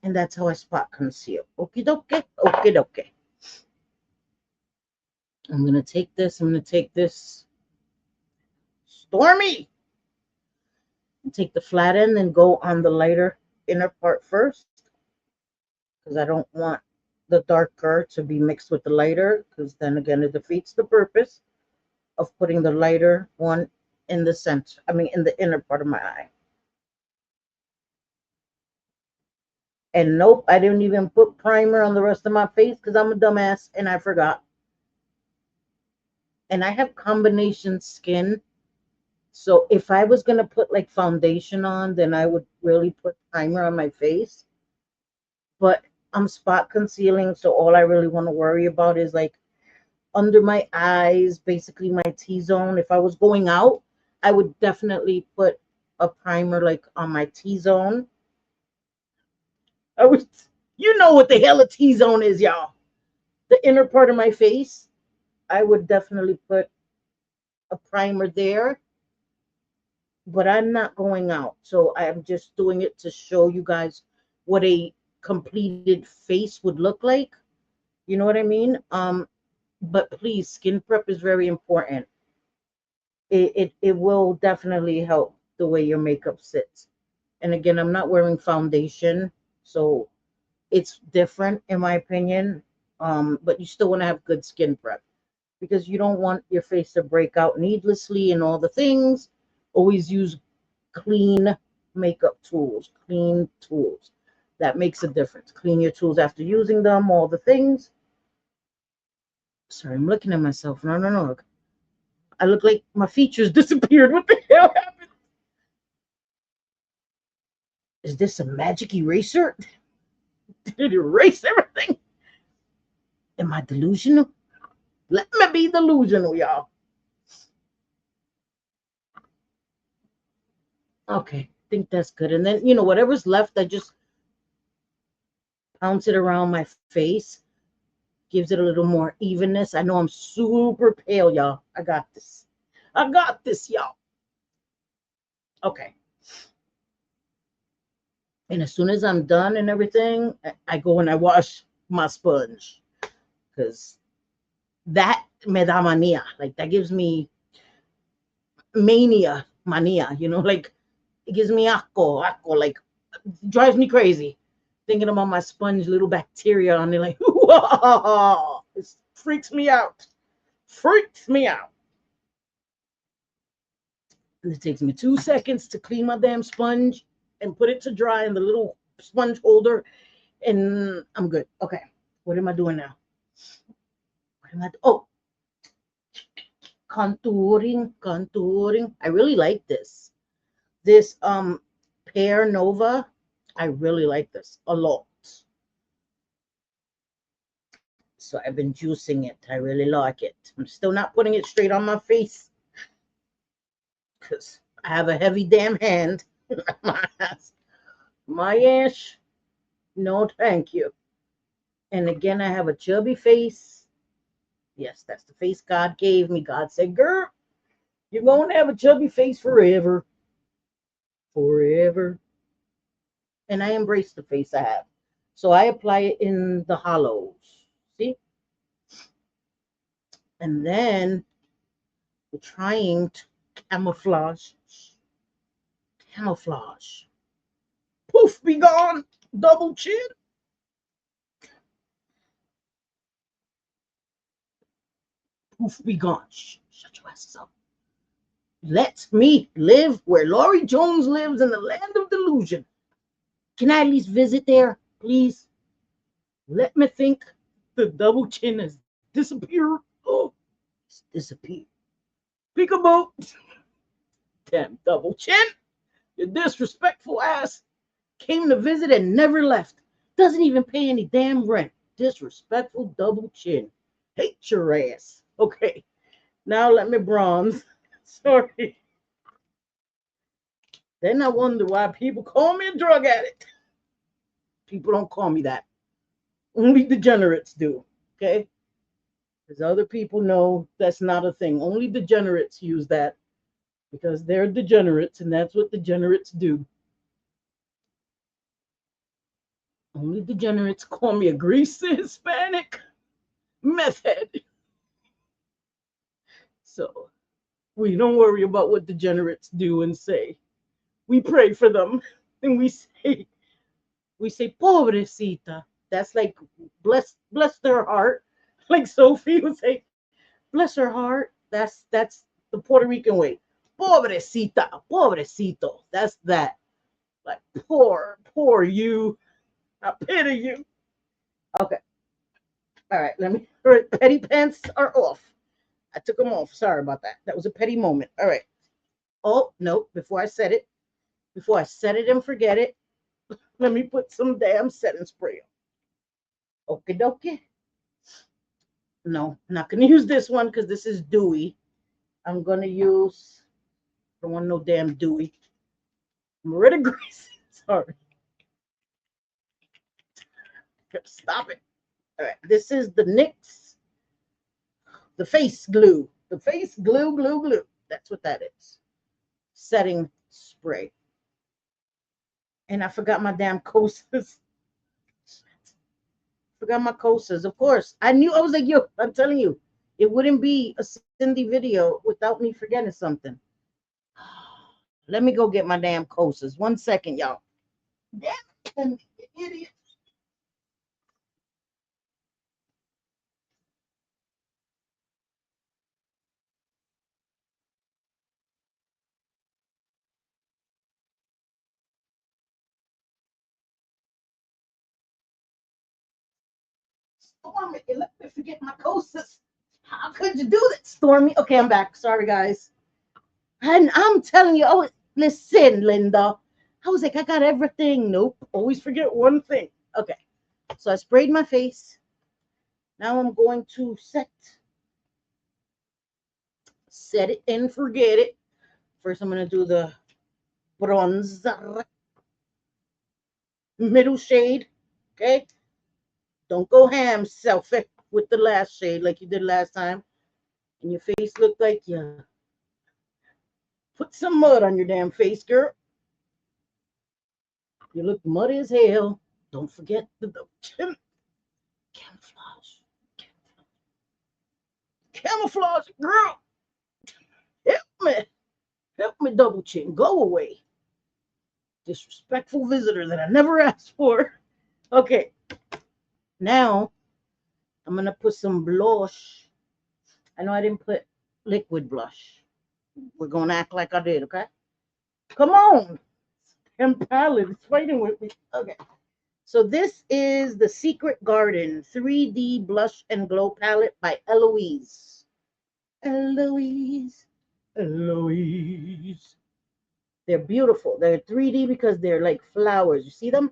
And that's how I spot conceal. Okie dokie, okie dokie. I'm going to take this Stormy, and take the flat end and go on the lighter inner part first, because I don't want the darker to be mixed with the lighter, because then again it defeats the purpose of putting the lighter one in the center, in the inner part of my eye. And nope, I didn't even put primer on the rest of my face because I'm a dumbass and I forgot. And I have combination skin. So if I was going to put like foundation on, then I would really put primer on my face. But I'm spot concealing, so all I really want to worry about is like under my eyes, basically my T-zone. If I was going out, I would definitely put a primer like on my T-zone. You know what the hell a T-zone is, y'all. The inner part of my face, I would definitely put a primer there. But I'm not going out, so I'm just doing it to show you guys what a completed face would look like. You know what I mean? But please, skin prep is very important. It will definitely help the way your makeup sits. And again, I'm not wearing foundation, so it's different in my opinion. But you still want to have good skin prep, because you don't want your face to break out needlessly and all the things. Always use clean makeup tools, clean tools. That makes a difference. Clean your tools after using them, all the things. Sorry, I'm looking at myself. No. I look like my features disappeared. What the hell happened? Is this a magic eraser? Did it erase everything? Am I delusional? Let me be delusional, y'all. Okay, I think that's good. And then, whatever's left, I just bounce it around my face. Gives it a little more evenness. I know I'm super pale, y'all. I got this. Y'all. Okay. And as soon as I'm done and everything, I go and I wash my sponge. Because that me da mania. Like, that gives me mania. Like, it gives me asco, like, drives me crazy. Thinking about my sponge, little bacteria on it, like, it freaks me out. And it takes me 2 seconds to clean my damn sponge and put it to dry in the little sponge holder, and I'm good. Okay, what am I doing now? Contouring. I really like this Pear Nova. I really like this a lot. So I've been juicing it. I really like it. I'm still not putting it straight on my face because I have a heavy damn hand. My ass, no thank you. And again, I have a chubby face. Yes, that's the face God gave me. God said, girl, you're going to have a chubby face forever. Forever. And I embrace the face I have. So I apply it in the hollows. See? And then we're trying to camouflage. Poof, be gone. Double chin. Poof, be gone. Shh, shut your asses up. Let me live where Laurie Jones lives, in the land of delusion. Can I at least visit there, please? Let me think. The double chin has disappeared. Oh, it's disappeared. Peekaboo. Damn double chin. Your disrespectful ass came to visit and never left. Doesn't even pay any damn rent. Disrespectful double chin. Hate your ass. Okay, now let me bronze. Sorry. Then I wonder why people call me a drug addict. People don't call me that. Only degenerates do. Okay? Because other people know that's not a thing. Only degenerates use that because they're degenerates and that's what degenerates do. Only degenerates call me a greasy Hispanic meth head. So we don't worry about what degenerates do and say. We pray for them and we say pobrecita. That's like bless their heart. Like Sophie would say, bless her heart. That's the Puerto Rican way. Pobrecita, pobrecito. That's that. Like poor you. I pity you. Okay. All right. All right, petty pants are off. I took them off. Sorry about that. That was a petty moment. All right. Oh no! Before I set it and forget it, let me put some damn setting spray on. Okie dokie. No, I'm not gonna use this one because this is dewy. I'm gonna use. I don't want no damn dewy. I'm already greasy. Sorry. Stop it. All right. This is the NYX, the face glue. The face glue. That's what that is. Setting spray. And I forgot my damn coasters. Forgot my coasters. Of course. I knew. I was like, yo, I'm telling you, it wouldn't be a Cindy video without me forgetting something. Let me go get my damn coasters. 1 second, y'all. Damn idiot. Stormy, you let me forget my coasters. How could you do that, Stormy? Okay, I'm back. Sorry, guys. And I'm telling you, oh, listen, Linda. I was like, I got everything. Nope. Always forget one thing. Okay. So I sprayed my face. Now I'm going to set it and forget it. First, I'm going to do the bronzer middle shade. Okay. Don't go ham selfie with the last shade like you did last time. And your face looked like you put some mud on your damn face, girl. You look muddy as hell. Don't forget the camouflage. Camouflage, girl. Help me. Help me double chin. Go away. Disrespectful visitor that I never asked for. Okay. Now I'm going to put some blush. I know I didn't put liquid blush. We're going to act like I did, okay? Come on. And palette is fighting with me. Okay. So this is the Secret Garden 3D Blush and Glow Palette by Eloise. Eloise. They're beautiful. They're 3D because they're like flowers. You see them?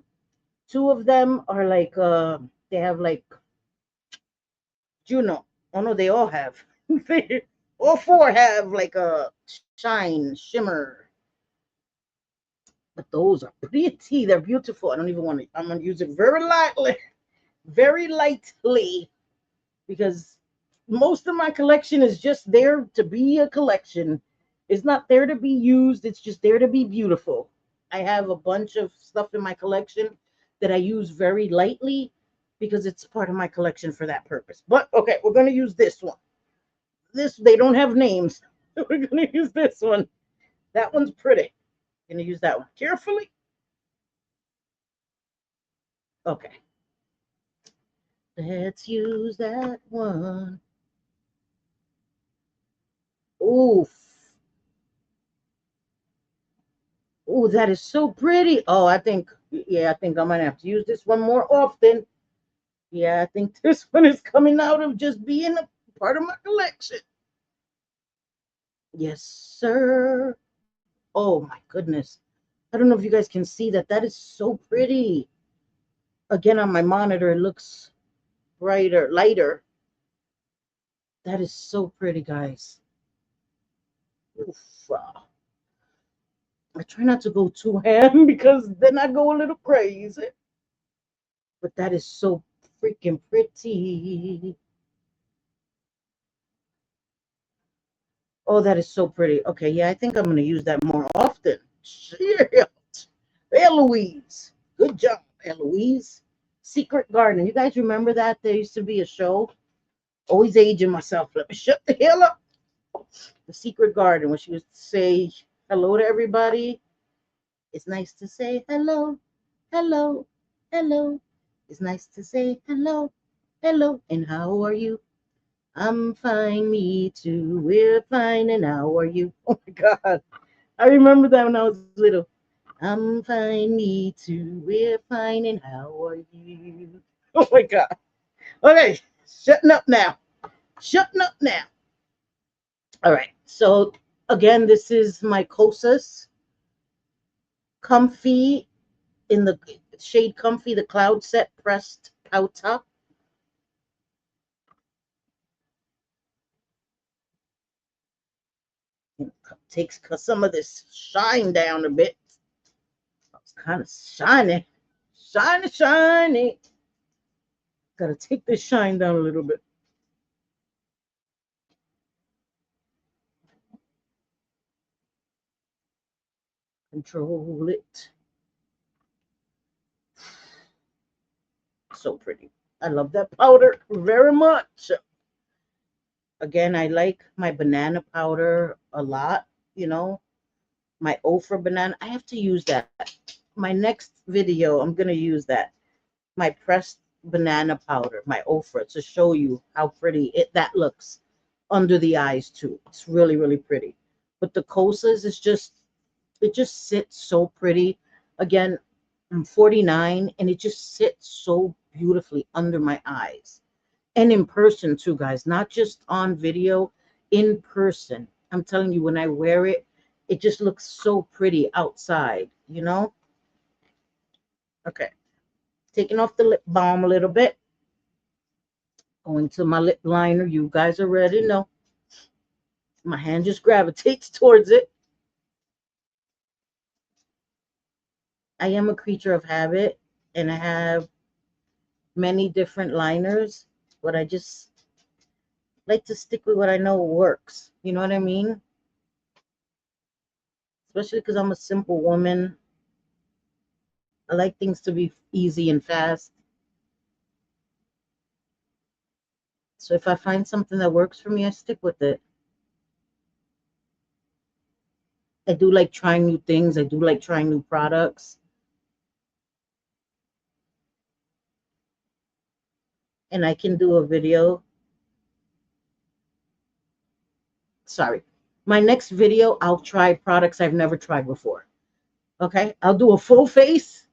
Two of them are like, they have like, Juno. Oh no, they all have. All four have like a shine, shimmer. But those are pretty. They're beautiful. I don't even want to. I'm gonna use it very lightly, because most of my collection is just there to be a collection. It's not there to be used. It's just there to be beautiful. I have a bunch of stuff in my collection that I use very lightly because it's part of my collection for that purpose. But okay, we're gonna use this one. They don't have names. We're gonna use this one. That one's pretty. Gonna use that one carefully. Okay. Let's use that one. Oof. Oh, that is so pretty. Oh, I think I'm gonna have to use this one more often. Yeah, I think this one is coming out of just being a part of my collection. Yes, sir. Oh my goodness. I don't know if you guys can see that. That is so pretty. Again, on my monitor, it looks brighter, lighter. That is so pretty, guys. Oof. I try not to go too ham because then I go a little crazy. But that is so freaking pretty. Oh, that is so pretty. Okay, yeah, I think I'm going to use that more often. Shit. Eloise. Good job, Eloise. Secret Garden. You guys remember that? There used to be a show. Always aging myself. Let me shut the hell up. The Secret Garden, when she used to say hello to everybody. It's nice to say hello, hello, hello. It's nice to say hello, hello, and how are you? I'm fine, me too. We're fine, and how are you? Oh my God. I remember that when I was little. I'm fine, me too. We're fine, and how are you? Oh my God. Okay, shutting up now. Shutting up now. All right. So again, this is my Kosas Comfy in the shade Comfy, the Cloud Set Pressed Powder. Takes some of this shine down a bit. It's kind of shiny. Shiny, shiny. Gotta take this shine down a little bit. Control it. So pretty. I love that powder very much. Again, I like my banana powder a lot. You know, my Ofra banana. I have to use that. My next video, I'm going to use that. My pressed banana powder, my Ofra, to show you how pretty that looks under the eyes too. It's really, really pretty. But the Kosas is just, it just sits so pretty. Again, I'm 49 and it just sits so beautifully under my eyes. And in person too, guys, not just on video, in person. I'm telling you, when I wear it, it just looks so pretty outside, you know? Okay, taking off the lip balm a little bit. Going to my lip liner. You guys already know. My hand just gravitates towards it. I am a creature of habit, and I have many different liners, but I just like to stick with what I know works. You know what I mean? Especially because I'm a simple woman. I like things to be easy and fast. So if I find something that works for me, I stick with it. I do like trying new things. I do like trying new products. And I can do a video. Sorry. My next video, I'll try products I've never tried before. Okay. I'll do a full face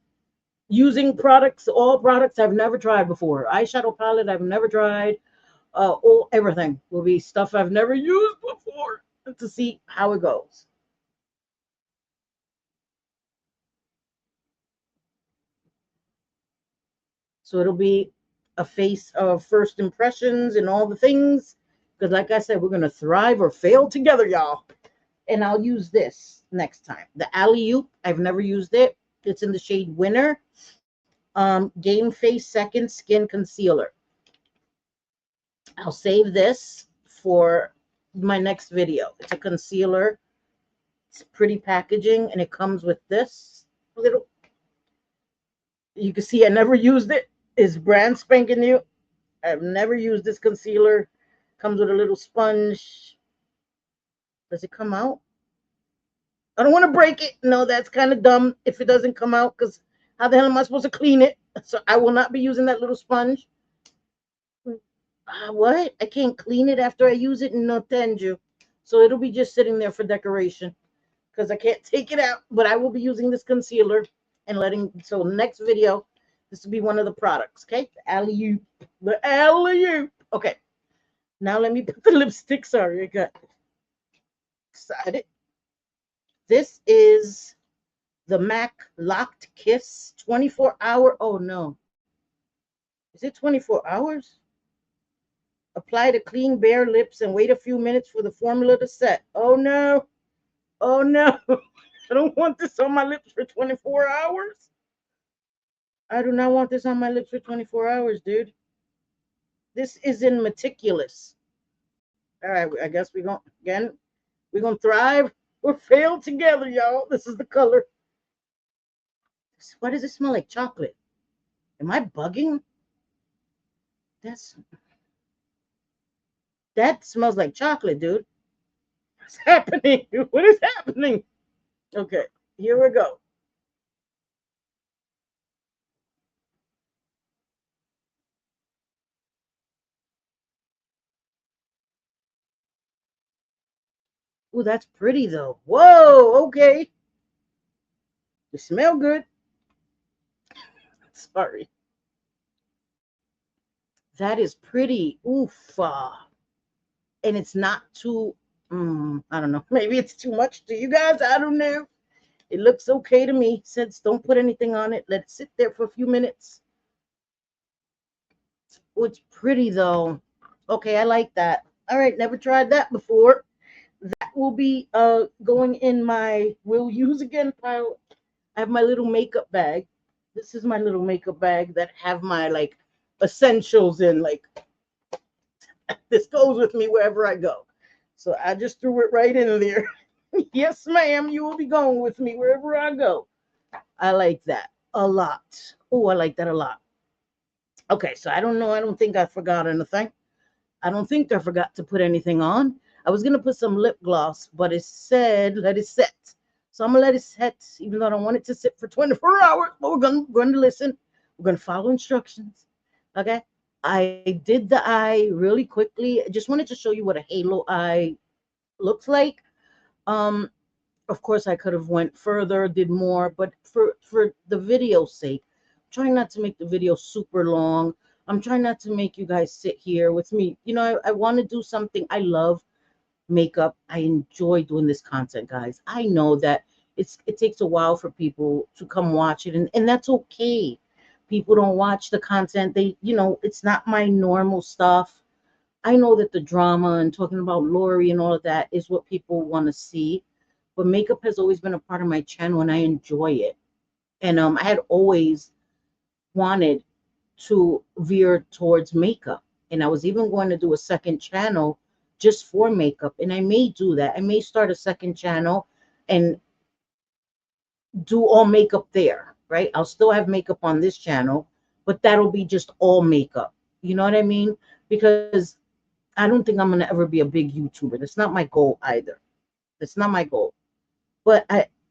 using products, all products I've never tried before. Eyeshadow palette I've never tried. All everything will be stuff I've never used before to see how it goes. So it'll be a face of first impressions and all the things. Because, like I said, we're going to thrive or fail together, y'all. And I'll use this next time. The Alley Oop, I've never used it. It's in the shade Winner. Game Face Second Skin Concealer. I'll save this for my next video. It's a concealer. It's pretty packaging, and it comes with this little. You can see I never used it. It's brand spanking new. I've never used this concealer. Comes with a little sponge. Does it come out? I don't want to break it. No, that's kind of dumb if it doesn't come out, because how the hell am I supposed to clean it? So I will not be using that little sponge. What? I can't clean it after I use it? No, thank you. So it'll be just sitting there for decoration because I can't take it out. But I will be using this concealer and letting. So next video, this will be one of the products. Okay, the alley-oop. The alley-oop. Okay. Now let me put the lipstick. Sorry, I got excited. This is the MAC Locked Kiss 24-hour. Oh no. Is it 24 hours? Apply to clean bare lips and wait a few minutes for the formula to set. Oh no. Oh no. I don't want this on my lips for 24 hours. I do not want this on my lips for 24 hours, dude. This isn't meticulous. All right, I guess we're gonna thrive or fail together, y'all. This is the color. Why does it smell like chocolate? Am I bugging? That's that smells like chocolate, dude. What's happening? What is happening? Okay, here we go. Oh, that's pretty though. Whoa, okay. You smell good. Sorry. That is pretty. Oof. And it's not too, I don't know. Maybe it's too much to you guys. I don't know. It looks okay to me. Since don't put anything on it. Let it sit there for a few minutes. Oh, it's pretty though. Okay, I like that. All right, never tried that before. That will be going in my will use again pile. I have my little makeup bag. This is my little makeup bag that have my like essentials in. Like this goes with me wherever I go. So I just threw it right in there. Yes, ma'am, you will be going with me wherever I go. I like that a lot. Oh, I like that a lot. Okay, so I don't know. I don't think I forgot anything. I don't think I forgot to put anything on. I was gonna put some lip gloss, but it said let it set. So I'm gonna let it set, even though I don't want it to sit for 24 hours. But we're gonna listen. We're gonna follow instructions. Okay. I did the eye really quickly. I just wanted to show you what a halo eye looks like. Um, of course, I could have went further, did more, but for the video's sake, I'm trying not to make the video super long. I'm trying not to make you guys sit here with me. I want to do something. I love makeup. I enjoy doing this content, guys. I know that it takes a while for people to come watch it, and that's okay. People don't watch the content. It's not my normal stuff. I know that the drama and talking about Lori and all of that is what people want to see, but makeup has always been a part of my channel, and I enjoy it. And I had always wanted to veer towards makeup, and I was even going to do a second channel just for makeup, and I may do that. I may start a second channel and do all makeup there, right? I'll still have makeup on this channel, but that'll be just all makeup. You know what I mean? Because I don't think I'm gonna ever be a big YouTuber. That's not my goal either. That's not my goal. But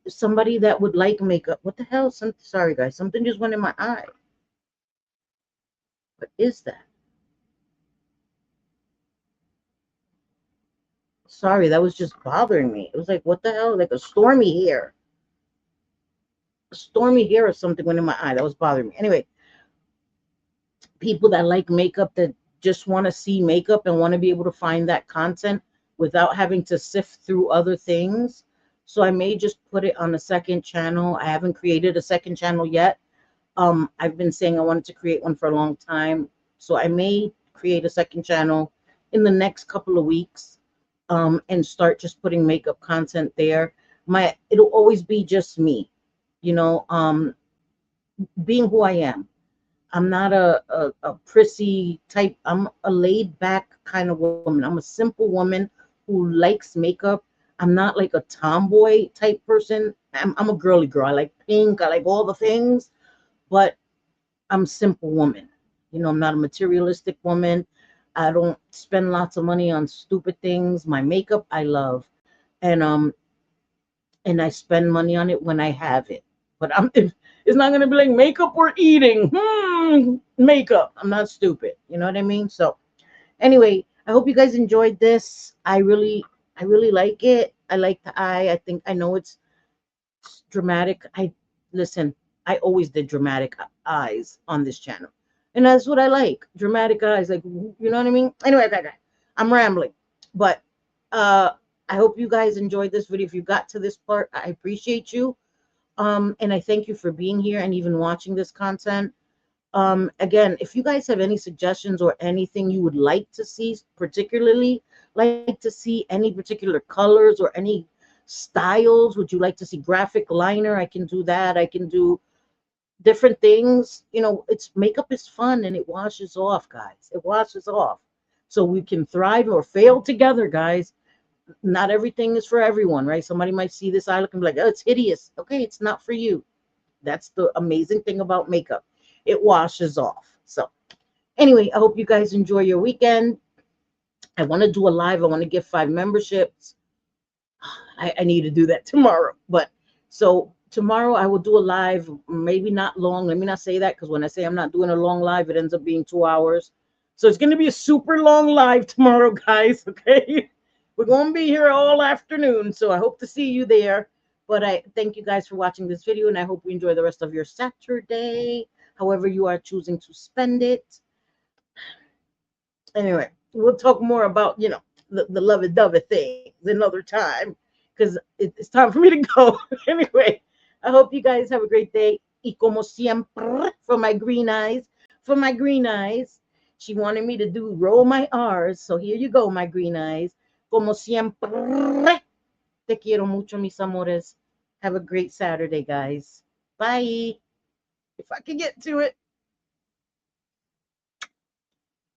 somebody that would like makeup. What the hell? Sorry guys, something just went in my eye. What is that? Sorry, that was just bothering me. It was like, what the hell? Like a stormy hair. A stormy hair or something went in my eye. That was bothering me. Anyway, people that like makeup, that just want to see makeup and want to be able to find that content without having to sift through other things. So I may just put it on a second channel. I haven't created a second channel yet. I've been saying I wanted to create one for a long time. So I may create a second channel in the next couple of weeks, and start just putting makeup content there. It'll always be just me, you know, being who I am. I'm not a prissy type. I'm a laid back kind of woman. I'm a simple woman who likes makeup. I'm not like a tomboy type person. I'm a girly girl. I like pink. I like all the things, but I'm a simple woman. I'm not a materialistic woman. I don't spend lots of money on stupid things. My makeup, I love, and and I spend money on it when I have it. But it's not gonna be like makeup or eating. Makeup. I'm not stupid. You know what I mean? So anyway, I hope you guys enjoyed this. I really like it. I like the eye. I think I know it's dramatic. Listen. I always did dramatic eyes on this channel, and that's what I like. Dramatic eyes, like you know what I mean. Anyway, I'm rambling, but I hope you guys enjoyed this video. If you got to this part, I appreciate you. And I thank you for being here and even watching this content. Again, if you guys have any suggestions or anything you would like to see, particularly like to see any particular colors or any styles, would you like to see graphic liner? I can do that. I can do different things. It's makeup is fun and it washes off, guys. It washes off. So we can thrive or fail together, guys. Not everything is for everyone, right? Somebody might see this eye look and be like, oh, it's hideous. Okay, it's not for you. That's the amazing thing about makeup. It washes off. So anyway, I hope you guys enjoy your weekend. I want to do a live. I want to give 5 memberships. I need to do that tomorrow. But so tomorrow I will do a live, maybe not long. Let me not say that, because when I say I'm not doing a long live, it ends up being 2 hours. So it's going to be a super long live tomorrow, guys. Okay. We're going to be here all afternoon. So I hope to see you there. But I thank you guys for watching this video, and I hope you enjoy the rest of your Saturday, however you are choosing to spend it. Anyway, we'll talk more about, the lovey-dovey things another time, because it's time for me to go. Anyway, I hope you guys have a great day. Y como siempre, for my green eyes. For my green eyes. She wanted me to do roll my R's. So here you go, my green eyes. Como siempre. Te quiero mucho, mis amores. Have a great Saturday, guys. Bye. If I can get to it.